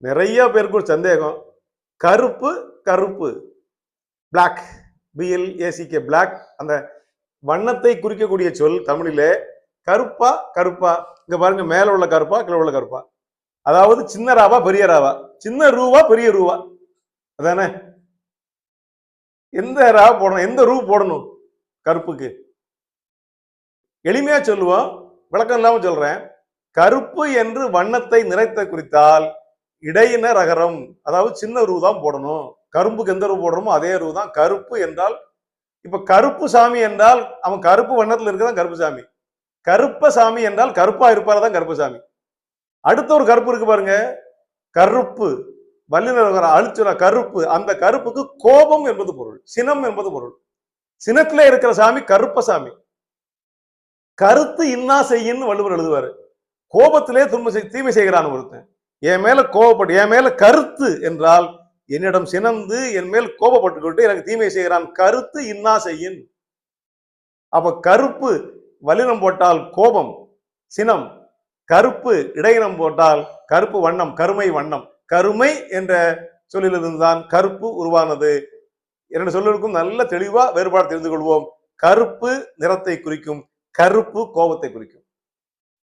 நிறைய பேருக்கு ஒரு சந்தேகம். கருப்பு கருப்பு பிளாக், BLACK பிளாக், அந்த வண்ணத்தை குறிக்கக்கூடிய சொல் தமிழிலே கருப்பா கருப்பா. இங்க பாருங்க, மேல உள்ள கருப்பா கீழே உள்ள கருப்பா. அதாவது சின்ன ராவா பெரிய ராவா, சின்ன ரூவா பெரிய ரூவா, அதானே? எந்த ரா போடணும், எந்த ரூ போடணும் கருப்புக்கு? எளிமையா சொல்லுவோம், விளக்கம் இல்லாம சொல்றேன். கருப்பு என்று வண்ணத்தை நிறைத்த குறித்தால் இடையின ரகரம், அதாவது சின்ன ரூ தான் போடணும். கரும்புக்கு எந்த ரூ போடுறோமோ அதே ரூ தான். கருப்பு என்றால் இப்ப கருப்பு சாமி என்றால் அவன் கருப்பு வண்ணத்தில் இருக்கதான் கருப்பு சாமி. கருப்ப சாமி என்றால் கருப்பா இருப்பாரதான் கருப்பு சாமி. அடுத்த ஒரு கருப்பு இருக்கு பாருங்க, கருப்பு வல்லினர் அழிச்சுற கருப்பு. அந்த கருப்புக்கு கோபம் என்பது பொருள், சினம் என்பது பொருள். சினத்திலே இருக்கிற சாமி கருப்ப சாமி. கருத்து இன்னா செய்யின்னு வள்ளுவர் எழுதுவாரு. கோபத்திலே தீமை செய்கிறான் ஒருத்தன். என் மேல கோபப்பட்டு, என் மேல கருத்து என்றால் என்னிடம் சினந்து என் மேல் கோபப்பட்டுக்கிட்டு எனக்கு தீமை செய்கிறான். கருத்து இன்னா செய்யின். அப்ப கருப்பு வல்லினம் போட்டால் கோபம் சினம், கருப்பு இடையினம் போட்டால் கருப்பு வண்ணம் கருமை வண்ணம். கருமை என்ற சொல்லிலிருந்துதான் கருப்பு உருவானது. இரண்டு சொல்லுக்கும் நல்ல தெளிவா வேறுபாடு தெரிந்து கொள்வோம். கருப்பு நிறத்தை குறிக்கும், கருப்பு கோபத்தை குறிக்கும்.